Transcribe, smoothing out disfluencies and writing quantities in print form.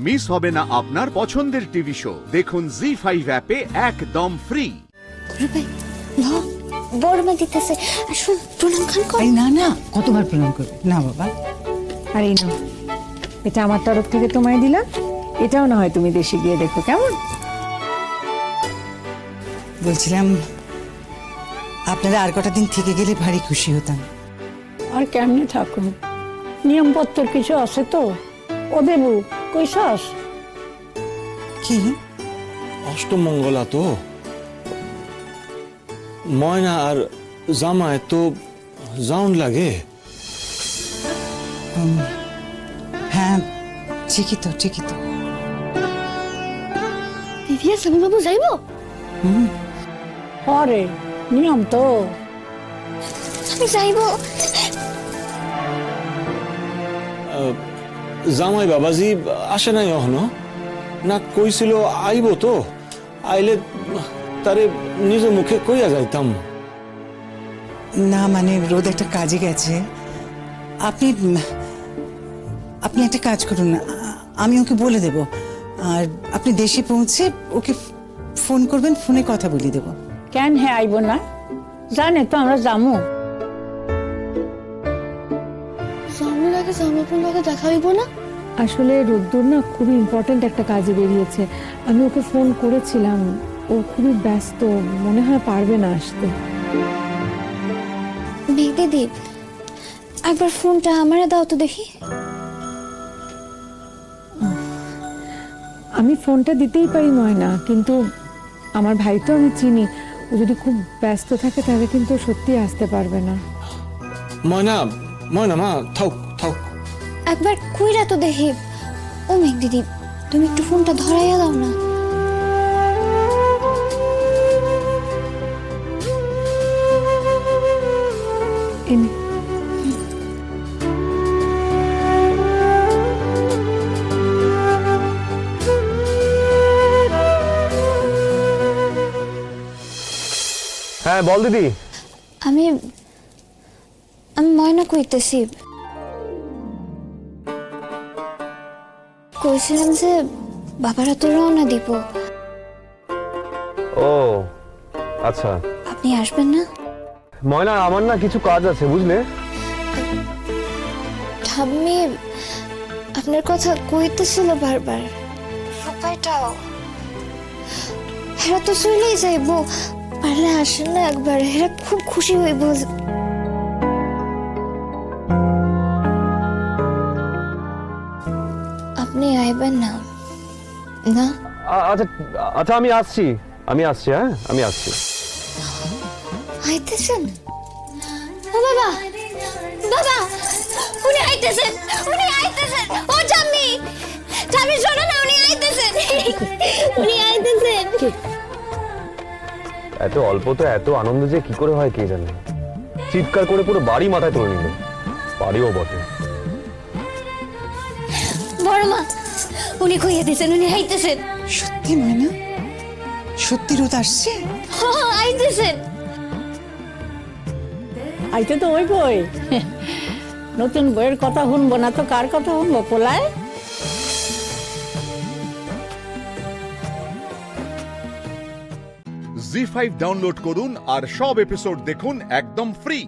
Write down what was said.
Miss হবে না আপনার পছন্দের টিভি শো। দেখুন জি5 অ্যাপে একদম ফ্রি। বড়মা দিতেছে, আসুন প্রণাম খান কর। না না, কতবার প্রণাম করবে না বাবা। আর এই নাও, এটা আমার তরফ থেকে তোমায় দিলাম। এটাও না হয় তুমি দেশে গিয়ে দেখো কেমন। বলছিলাম আপনারা আর কটা দিন থেকে গেলে ভারী খুশি হতাম। আর কেমনে থাকুন, নিয়মপত্র কিছু আছে তো। ও দেবু কইসস? কি অষ্টমঙ্গলা তো, ময়না আর জামায় তো জাউন লাগে। হ্যাঁ ঠিকই তো, ঠিকই তো। দিদি আর স্বামী বাবু যাইব? হরে নিয়ম তো। আমি যাইব। জামাই বাবাজি আসে নাই এখনো? না কইছিল আইব তো, আইলে তারে নিজ মুখে কইয়া যাইতাম। না মানে রোদ একটা কাজে গেছে। আপনি আপনি একটা কাজ করুন না, আমি ওকে বলে দেব। আর আপনি দেশে পৌঁছে ওকে ফোন করবেন, ফোনে কথা বলিয়ে দেবো। কেন হে আইব না? জানে তো আমরা যামু। জামার আগে জামাপুর লগে দেখা হইব না? আসলে রোদ্দুর না খুবই ইম্পর্ট্যান্ট একটা কাজে বেরিয়েছে। আমি ওকে ফোন করেছিলাম, ও খুবই ব্যস্ত, মনে হয় পারবে না আসতে। মেঘ দিদি, একবার ফোনটা আমারে দাও তো দেখি। আমি ফোনটা দিতেই পারি ময়না, কিন্তু আমার ভাই তো আমি চিনি, ও যদি খুব ব্যস্ত থাকে তাহলে কিন্তু সত্যি আসতে পারবে না। ময়না, ময়না মা থাক থাক। একবার কইরা তো দেখি। ও মেঘ দিদি, তুমি একটু ফোনটা ধরাইয়া দাও না। এনে হ্যাঁ বল দিদি। আমি ময়না কইতেছি। কইছিলাম যে বাবারা তো রওনা দিব, ও আচ্ছা। আপনি আসবেন না? ময়না আমার না কিছু কাজ আছে বুঝলে। ঠাম্মি আপনার কথা কইতেছিল বারবার। রূপাইটাও হেরা তো চলেই যাইব, পারলে আসেন না একবার, হেরা খুব খুশি হইব। আপনি আইবেন না? না আচ্ছা আচ্ছা আমি আসছি, হ্যাঁ আমি আসছি। আইতেছেন? ও বাবা, বাবা উনি আইতেছেন, উনি আইতেছেন। ও জাম্মি, জাম্মি শোনো না, উনি আইতেছেন, উনি আইতেছেন। এত অল্প তো এত আনন্দ যে কি করে হয় কে জানে। চিৎকার করে পুরো বাড়ি মাথায় তুলে নিল, বাড়িও বটে। বড় মা, উনি কইয়া দিয়েছেন উনি আইতেছেন। সত্যি ময়না? সত্যি রোদ আসছে? আইতেছেন। আইতে তো ওই বই। নতুন বইয়ের কথা শুনবো না তো কার কথা শুনবো পোলায়? জি5 ডাউনলোড করুন আর সব এপিসোড দেখুন একদম ফ্রি।